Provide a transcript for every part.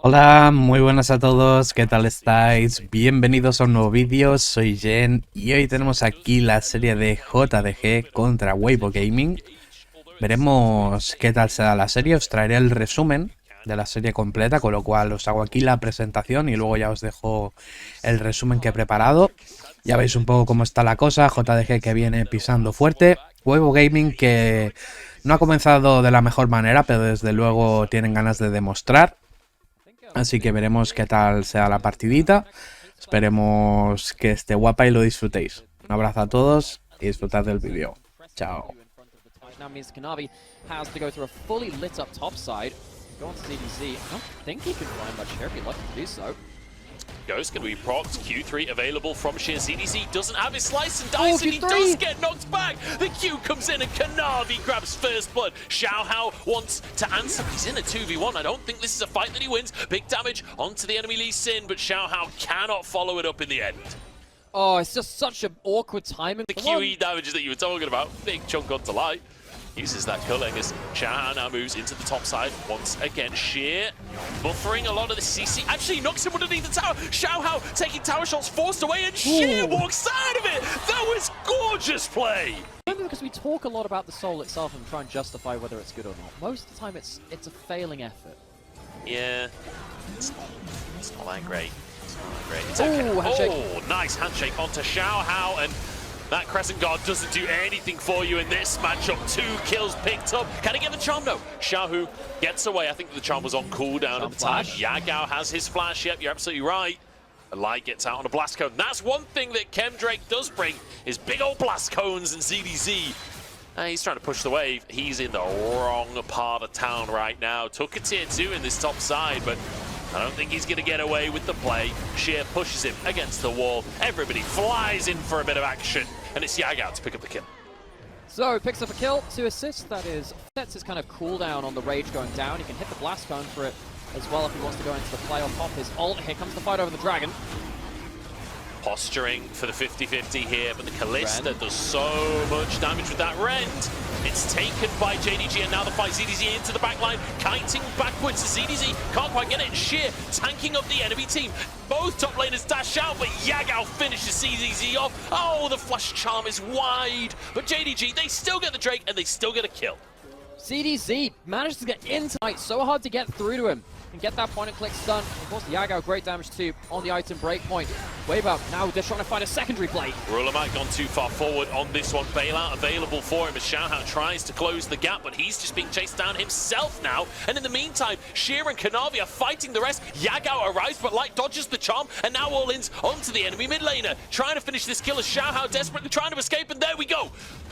Hola, muy buenas a todos, ¿qué tal estáis? Bienvenidos a un nuevo vídeo, soy Jen y hoy tenemos aquí la serie de JDG contra Weibo Gaming. Veremos qué tal será la serie, os traeré el resumen de la serie completa, con lo cual os hago aquí la presentación y luego ya os dejo el resumen que he preparado. Ya veis un poco cómo está la cosa, JDG que viene pisando fuerte, Weibo Gaming que no ha comenzado de la mejor manera, pero desde luego tienen ganas de demostrar. Así que veremos qué tal sea la partidita. Esperemos que esté guapa y lo disfrutéis. Un abrazo a todos y disfrutad del vídeo. Chao. Ghost going to be procced. Q3 available from Sheer. ZDZ doesn't have his slice and dice, and he does get knocked back. The Q comes in and Kanavi grabs first blood. XIAOHU wants to answer. He's in a 2v1. I don't think this is a fight that he wins. Big damage onto the enemy Lee Sin, but XIAOHU cannot follow it up in the end. Oh, it's just such an awkward timing. The QE damage that you were talking about, big chunk onto light. Uses that culling as XIAOHU now moves into the top side once again. Sheer buffering a lot of the CC. Actually knocks him underneath the tower. XIAOHU taking tower shots, forced away, and Sheer walks out of it. That was gorgeous play. Because we talk a lot about the soul itself and try and justify whether it's good or not. Most of the time, it's a failing effort. Yeah, it's not that great. It's not that great. It's okay. Handshake. Oh, nice handshake onto XIAOHU, and that Crescent Guard doesn't do anything for you in this matchup. 2 kills picked up. Can he get the charm? No. XIAOHU gets away. I think the charm was on cooldown at the time. Yagao has his flash. Yep, you're absolutely right. The light gets out on a blast cone. That's one thing that Chemdrake does bring, is big old blast cones and ZDZ. He's trying to push the wave. He's in the wrong part of town right now. Took a tier 2 in this top side, but I don't think he's going to get away with the play. Sheer pushes him against the wall. Everybody flies in for a bit of action, and it's Yagao to pick up the kill. So, picks up a kill, 2 assists, that is, sets his kind of cooldown on the rage going down. He can hit the blast cone for it as well if he wants to go into the play or pop his ult. Here comes the fight over the dragon. Posturing for the 50-50 here, but the Kalista does so much damage with that rend. It's taken by JDG, and now the fight ZDZ into the backline, kiting backwards to ZDZ. Can't quite get it. Sheer tanking up the enemy team. Both top laners dash out, but Yagao finishes ZDZ off. Oh, the flash charm is wide, but JDG, they still get the Drake, and they still get a kill. ZDZ manages to get in tonight, so hard to get through to him and get that point and click stun. Of course, Yagao, great damage too on the item breakpoint. Weibo, now they're trying to find a secondary play. Ruler might have gone too far forward on this one. Bailout available for him as XIAOHU tries to close the gap, but he's just being chased down himself now. And in the meantime, Sheer and Kanavi are fighting the rest. Yagao arrives, but Light dodges the charm, and now all-ins onto the enemy mid laner. Trying to finish this kill as XIAOHU desperately trying to escape, and there we go.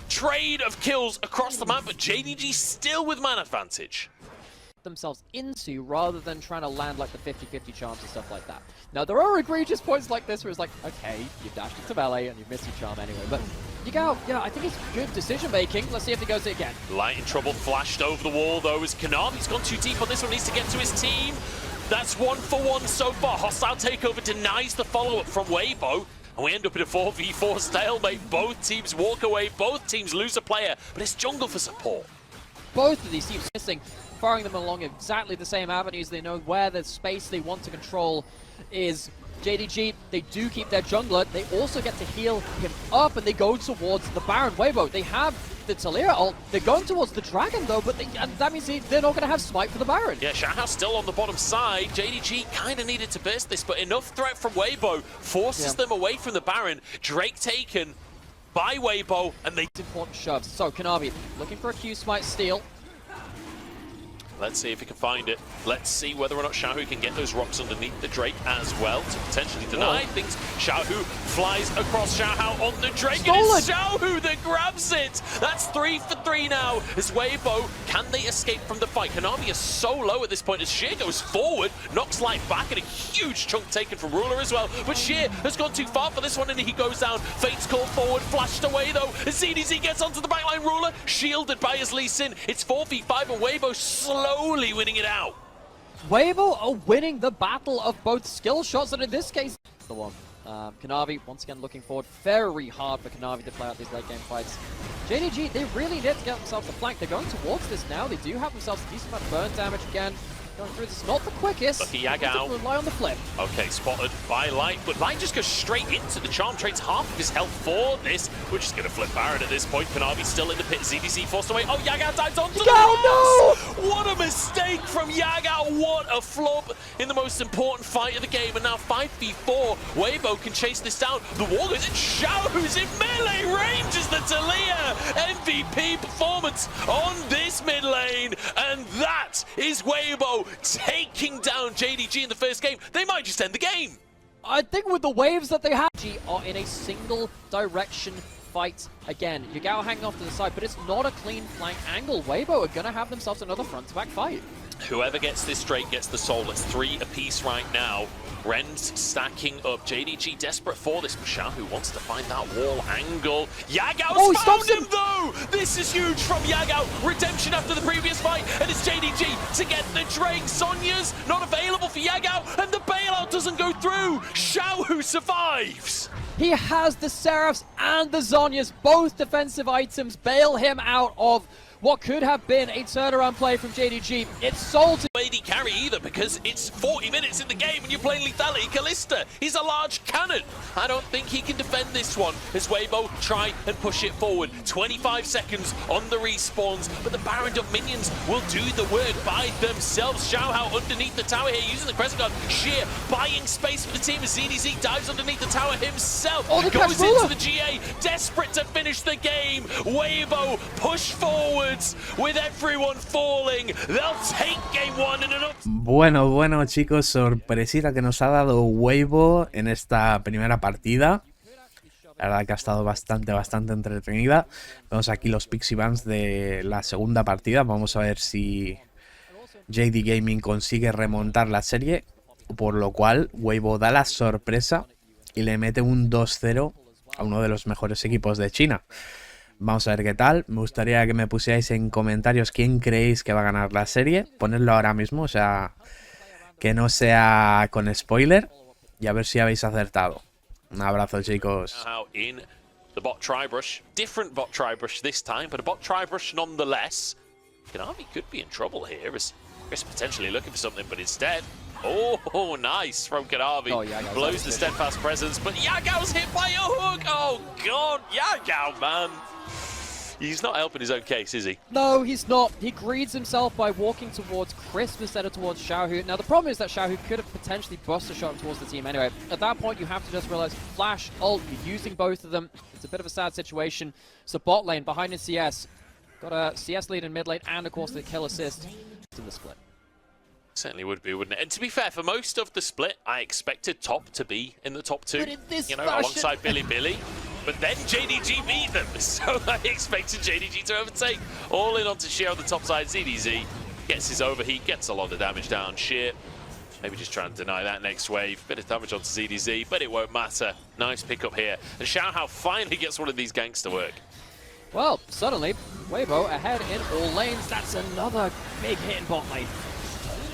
Trade of kills across the map, but JDG still with man advantage. Themselves into rather than trying to land like the 50-50 charms and stuff like that. Now there are egregious points like this where it's like, okay, you've dashed into melee and you've missed your charm anyway, but you go, yeah, I think it's good decision making. Let's see if he goes it again. Light in trouble, flashed over the wall though as Kanavi's gone too deep on this one, needs to get to his team. That's 1 for 1 so far. Hostile takeover denies the follow-up from Weibo. And we end up in a 4v4 stalemate. Both teams walk away, both teams lose a player, but it's jungle for support. Both of these teams missing, firing them along exactly the same avenues. They know where the space they want to control is. JDG, they do keep their jungler. They also get to heal him up, and they go towards the Baron. Weibo, they have the Taliyah ult. They're going towards the Dragon, though, but that means they're not going to have Smite for the Baron. Yeah, XIAOHU still on the bottom side. JDG kind of needed to burst this, but enough threat from Weibo forces them away from the Baron. Drake taken by Weibo, and they... Important shoves. So, Kanavi looking for a Q Smite steal. Let's see if he can find it. Let's see whether or not XIAOHU can get those rocks underneath the Drake as well to potentially deny things. XIAOHU flies across XIAOHU on the Drake, and it's XIAOHU that grabs it! That's 3 for 3 now as Weibo, can they escape from the fight? Kanavi is so low at this point as Sheer goes forward, knocks Light back, and a huge chunk taken from Ruler as well. But Sheer has gone too far for this one, and he goes down. Fate's called forward, flashed away though, as ZDZ gets onto the backline. Ruler shielded by his Lee Sin. It's 4v5, and Weibo slowly winning it out. Weibo are winning the battle of both skill shots, and in this case, the one. Kanavi, once again, looking forward. Very hard for Kanavi to play out these late game fights. JDG, they really need to get themselves a flank. They're going towards this now. They do have themselves a decent amount of burn damage again. Going through this, not the quickest. Lucky Yagao. Rely on the flip. Okay, spotted by Light, but Light just goes straight into the charm, trades half of his health for this. We're just going to flip Baron at this point. Kanavi's still in the pit. ZDC forced away. Oh, Yagao dives onto the boss! No! What a mistake from Yagao. What a flop in the most important fight of the game. And now 5v4. Weibo can chase this down. The wall goes in. XIAOHU's in melee range as the Talia MVP performance on this mid lane. And that is Weibo taking down JDG in the first game. They might just end the game. I think with the waves that they have, are in a single direction fight again. Yagao hanging off to the side, but it's not a clean flank angle. Weibo are going to have themselves another front-to-back fight. Whoever gets this straight gets the soul. It's 3 apiece right now. Ren's stacking up. JDG desperate for this, but XIAOHU wants to find that wall angle. Yagao's found him though! This is huge from Yagao. Redemption after the previous fight, and it's JDG to get the Drake. Sonya's not available for Yagao, and the bailout doesn't go through. XIAOHU survives. He has the Seraphs and the Zonyas, both defensive items, bail him out of what could have been a turnaround play from JDG. It's sold to AD carry either, because it's 40 minutes in the game and you're playing lethality. Kalista, he's a large cannon. I don't think he can defend this one as Weibo try and push it forward. 25 seconds on the respawns, but the Baron minions will do the work by themselves. XIAOHU underneath the tower here using the Crescent Guard. Sheer buying space for the team as ZDZ dives underneath the tower himself. Goes into the GA, desperate to finish the game. Weibo push forwards with everyone falling. They'll take game 1 in an Bueno, chicos, sorpresita que nos ha dado Weibo en esta primera partida. La verdad que ha estado bastante entretenida. Vemos aquí los Pixie Bands de la segunda partida. Vamos a ver si JD Gaming consigue remontar la serie, por lo cual Weibo da la sorpresa y le mete un 2-0 a uno de los mejores equipos de China. Vamos a ver qué tal. Me gustaría que me pusierais en comentarios quién creéis que va a ganar la serie. Ponedlo ahora mismo, o sea, que no sea con spoiler. Y a ver si habéis acertado. Un abrazo, chicos. In the bot Tribrush. Different bot Tribrush this time, but a bot Tribrush nonetheless. Kanavi could be in trouble here as Chris potentially looking for something, but instead... Oh, nice from Kanavi. Oh, blows the steadfast presence, but Yagao's hit by a hook. Oh, God, Yagao, man. He's not helping his own case, is he? No, he's not. He greeds himself by walking towards Crisp instead of towards XIAOHU. Now, the problem is that XIAOHU could have potentially busted a shot towards the team anyway. At that point, you have to just realize Flash, ult, you're using both of them. It's a bit of a sad situation. So bot lane, behind his CS. Got a CS lead in mid lane and, of course, the kill assist in the split. Certainly would be, wouldn't it? And to be fair, for most of the split, I expected top to be in the top 2. But in this you know, fashion... alongside Billy. But then JDG beat them, so I expected JDG to overtake. All in onto Sheer on the top side. ZDZ gets his overheat, gets a lot of damage down. Sheer, maybe just trying to deny that next wave. Bit of damage onto ZDZ, but it won't matter. Nice pickup here. And XIAOHU finally gets one of these ganks to work. Well, suddenly, Weibo ahead in all lanes. That's another big hit in bot lane.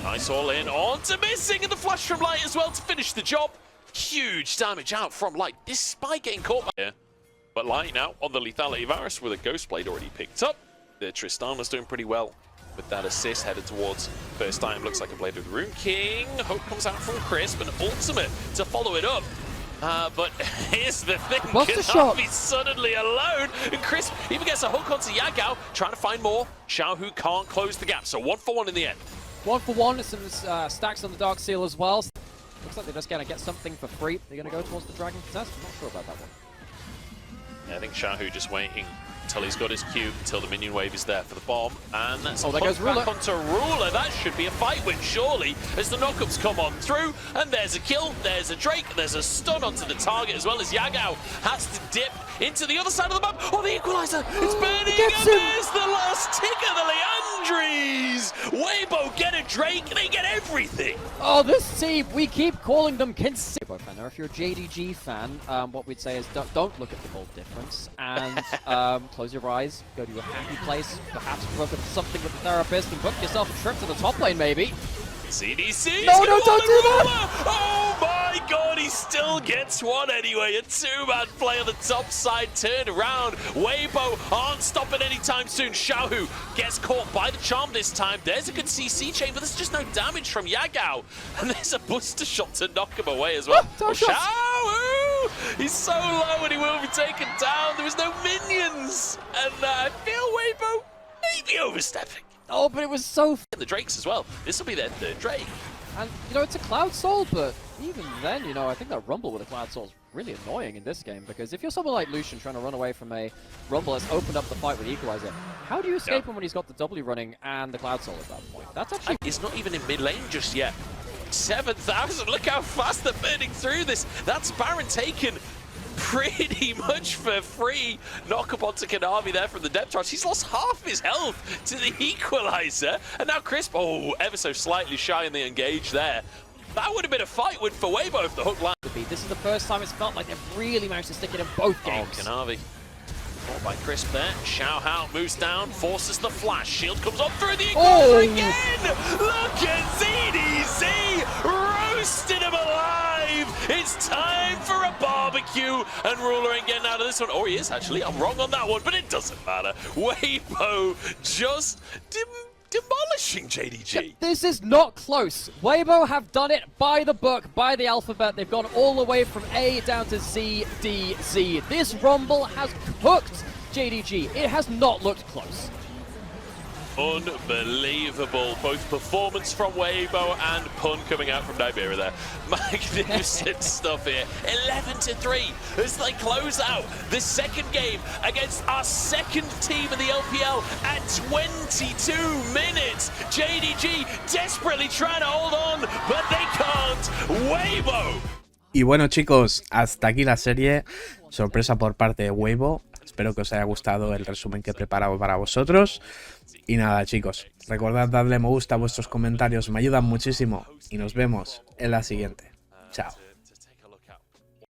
Nice all in, on to missing, and the flash from Light as well to finish the job. Huge damage out from Light, despite getting caught by here. But Light now on the lethality virus with a Ghost Blade already picked up. The Tristana's doing pretty well with that assist, headed towards first time. Looks like a Blade of the Rune King. Hope comes out from Crisp, an ultimate to follow it up. But here's the thing, Kanavi's suddenly alone, and Crisp even gets a hook onto Yagao, trying to find more. XIAOHU can't close the gap, so 1-for-1 in the end. 1-for-1, some stacks on the Dark Seal as well. Looks like they're just going to get something for free. They're going to go towards the Dragon Contest. I'm not sure about that one. Yeah, I think XIAOHU just waiting until he's got his Q, until the minion wave is there for the bomb. And that's there goes Ruler. Back onto Ruler. That should be a fight win, surely, as the knockups come on through. And there's a kill, there's a Drake, there's a stun onto the target, as well as Yagao has to dip into the other side of the map. Oh, the equalizer! It's burning, and there's the last tick of the Leandries! Weibo get a Drake, and they get everything! Oh, this team, we keep calling them consistent. Or if you're a JDG fan, what we'd say is don't look at the gold difference, and close your eyes, go to a happy place, perhaps work with something with the therapist, and book yourself a trip to the top lane, maybe. CDC! No, don't do that! Oh my god, he still gets one anyway. A two-man play on the top side, turn around. Weibo aren't stopping anytime soon. XIAOHU gets caught by the charm this time. There's a good CC chain, but there's just no damage from Yagao. And there's a buster shot to knock him away as well. Oh, XIAOHU! He's so low and he will be taken down. There was no minions. And I feel Weibo maybe overstepping. Oh, but it was so... And the Drakes as well. This will be their third Drake. And, you know, it's a Cloud Soul, but even then, you know, I think that Rumble with a Cloud Soul is really annoying in this game, because if you're someone like Lucian trying to run away from a Rumble that's opened up the fight with Equalizer, how do you escape him when he's got the W running and the Cloud Soul at that point? That's actually... He's not even in mid lane just yet. 7,000, look how fast they're burning through this. That's Baron taken pretty much for free. Knock up onto Kanavi there from the depth charge. He's lost half his health to the Equalizer. And now Crisp, oh, ever so slightly shy in the engage there. That would have been a fight win for Weibo if the hook landed. This is the first time it's felt like they've really managed to stick it in both games. Oh, Kanavi. Caught by Crisp there. XIAOHU moves down, forces the flash. Shield comes up through the Equalizer again! Look at ZDZ roasting him alive! It's time for a barbecue, and Ruler ain't getting out of this one. Or he is, actually. I'm wrong on that one, but it doesn't matter. Weibo just demolishing JDG. Yeah, this is not close. Weibo have done it by the book, by the alphabet. They've gone all the way from A down to Z, D, Z. This Rumble has cooked JDG. It has not looked close. Unbelievable. Both performance from Weibo and pun coming out from Nigeria there. Magnificent stuff here. 11-3 as they close out the second game against our second team in the LPL at 22 minutes. JDG desperately trying to hold on, but they can't. Weibo. Y bueno, chicos, hasta aquí la serie. Sorpresa por parte de Weibo. Espero que os haya gustado el resumen que he preparado para vosotros. Y nada, chicos, recordad darle me gusta a vuestros comentarios, me ayudan muchísimo. Y nos vemos en la siguiente. Chao.